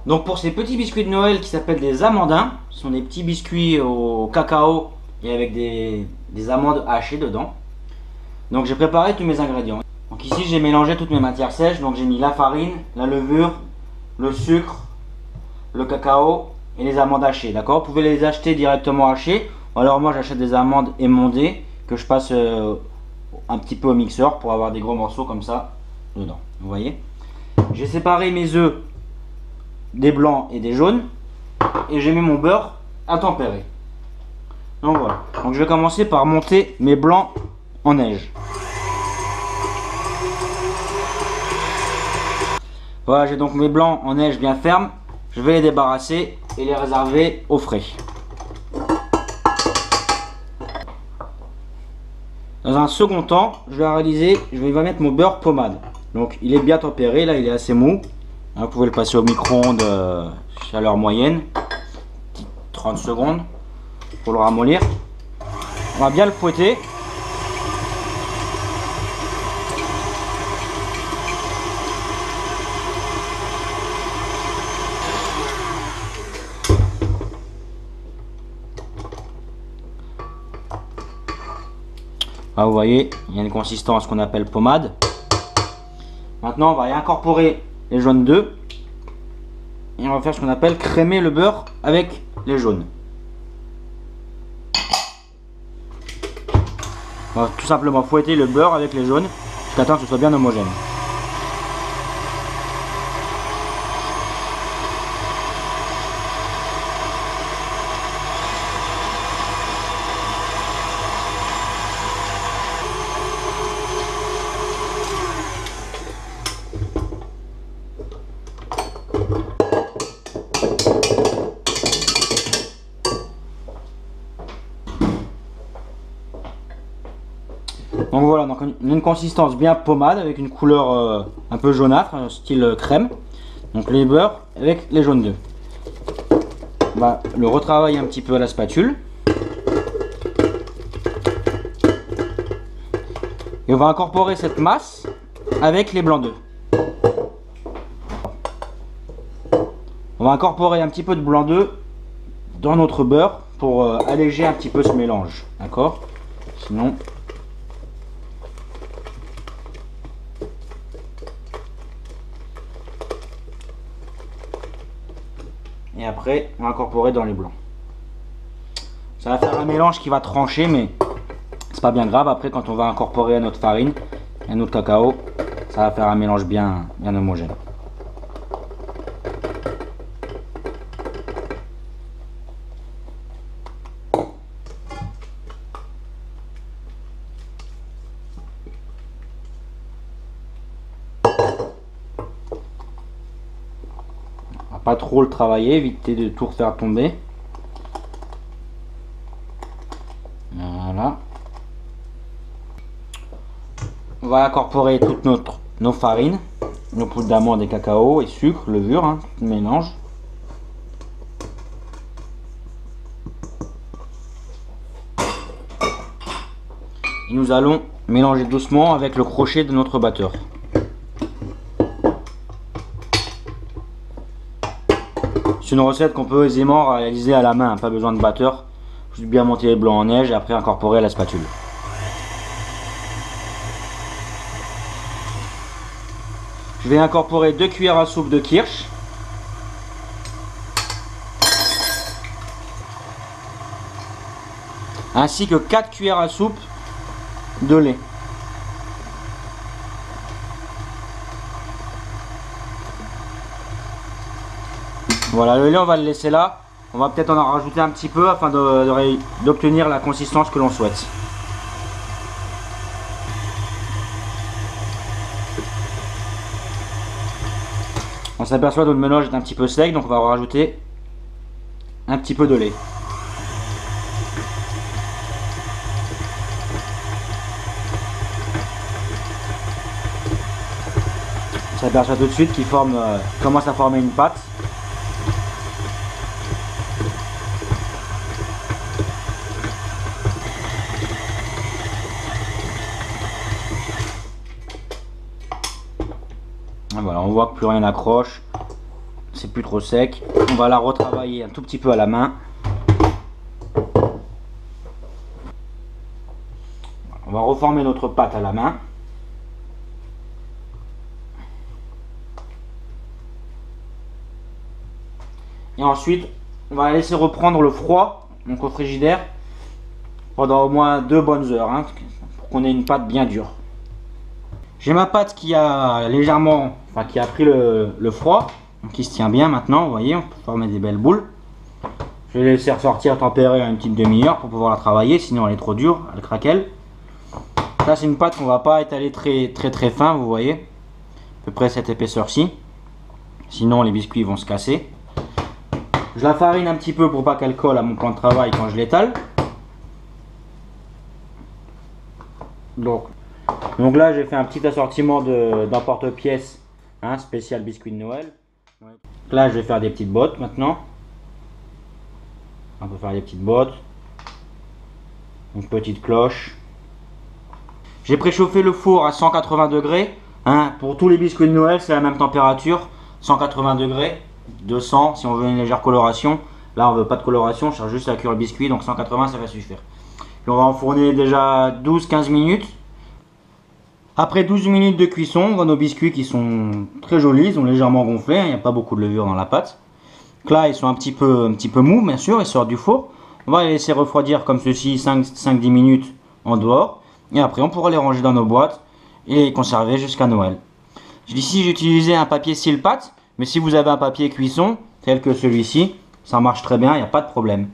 Donc pour ces petits biscuits de Noël qui s'appellent des amandins, ce sont des petits biscuits au cacao et avec des amandes hachées dedans. Donc j'ai préparé tous mes ingrédients. Donc ici j'ai mélangé toutes mes matières sèches, donc j'ai mis la farine, la levure, le sucre, le cacao et les amandes hachées, d'accord? Vous pouvez les acheter directement hachées, ou alors moi j'achète des amandes émondées que je passe un petit peu au mixeur pour avoir des gros morceaux comme ça dedans, vous voyez? J'ai séparé mes œufs des blancs et des jaunes et j'ai mis mon beurre à tempérer. Donc voilà, donc je vais commencer par monter mes blancs en neige. Voilà, j'ai donc mes blancs en neige bien fermes. Je vais les débarrasser et les réserver au frais. Dans un second temps, je vais mettre mon beurre pommade. Donc il est bien tempéré, là il est assez mou. Vous pouvez le passer au micro-ondes chaleur moyenne, 30 secondes pour le ramollir. On va bien le fouetter. Là, vous voyez, il y a une consistance qu'on appelle pommade. Maintenant, on va y incorporer les jaunes d'œufs. Et on va faire ce qu'on appelle crémer le beurre avec les jaunes. On va tout simplement fouetter le beurre avec les jaunes jusqu'à temps que ce soit bien homogène. Donc voilà, donc une consistance bien pommade avec une couleur un peu jaunâtre, style crème. Donc les beurres avec les jaunes d'œufs. On va le retravailler un petit peu à la spatule. Et on va incorporer cette masse avec les blancs d'œufs. On va incorporer un petit peu de blanc d'œuf dans notre beurre pour alléger un petit peu ce mélange. D'accord? Sinon... Et après, on va incorporer dans les blancs. Ça va faire un mélange qui va trancher, mais c'est pas bien grave. Après, quand on va incorporer à notre farine et à notre cacao, ça va faire un mélange bien homogène. Pas trop le travailler, éviter de tout refaire tomber. Voilà. On va incorporer toutes nos farines, nos poudres d'amande et cacao et sucre, levure, mélange. Et nous allons mélanger doucement avec le crochet de notre batteur. C'est une recette qu'on peut aisément réaliser à la main, pas besoin de batteur. Juste bien monter les blancs en neige et après incorporer à la spatule. Je vais incorporer 2 cuillères à soupe de kirsch. Ainsi que 4 cuillères à soupe de lait. Voilà, le lait on va le laisser là. On va peut-être en rajouter un petit peu afin d'obtenir la consistance que l'on souhaite. On s'aperçoit que notre mélange est un petit peu sec, donc on va rajouter un petit peu de lait. On s'aperçoit tout de suite qu'il commence à former une pâte. Voilà, on voit que plus rien n'accroche. c'est plus trop sec. On va la retravailler un tout petit peu à la main. On va reformer notre pâte à la main. Et ensuite, on va laisser reprendre le froid, donc au frigidaire, pendant au moins 2 bonnes heures, hein, pour qu'on ait une pâte bien dure. J'ai ma pâte qui a légèrement, enfin qui a pris le froid, donc qui se tient bien maintenant, vous voyez, on peut former des belles boules. Je vais laisser ressortir tempérer une petite demi-heure pour pouvoir la travailler, sinon elle est trop dure, elle craquelle. Ça c'est une pâte qu'on va pas étaler très fin, vous voyez, à peu près cette épaisseur-ci, sinon les biscuits vont se casser. Je la farine un petit peu pour pas qu'elle colle à mon plan de travail quand je l'étale. Donc là j'ai fait un petit assortiment d'emporte-pièces, hein, spécial biscuit de Noël. Là je vais faire des petites bottes maintenant. On peut faire des petites bottes. Une petite cloche. J'ai préchauffé le four à 180 degrés. Hein, pour tous les biscuits de Noël c'est la même température. 180 degrés. 200 si on veut une légère coloration. Là on veut pas de coloration, on cherche juste à cuire le biscuit, donc 180 ça va suffire. Puis on va enfourner déjà 12-15 minutes. Après 12 minutes de cuisson, on voit nos biscuits qui sont très jolis, ils ont légèrement gonflé, il n'y a pas beaucoup de levure dans la pâte. Donc là ils sont un petit peu mous bien sûr, ils sortent du four. On va les laisser refroidir comme ceci 5-10 minutes en dehors. Et après on pourra les ranger dans nos boîtes et les conserver jusqu'à Noël. Ici j'ai utilisé un papier seal pâte. Mais si vous avez un papier cuisson, tel que celui-ci, ça marche très bien, il n'y a pas de problème.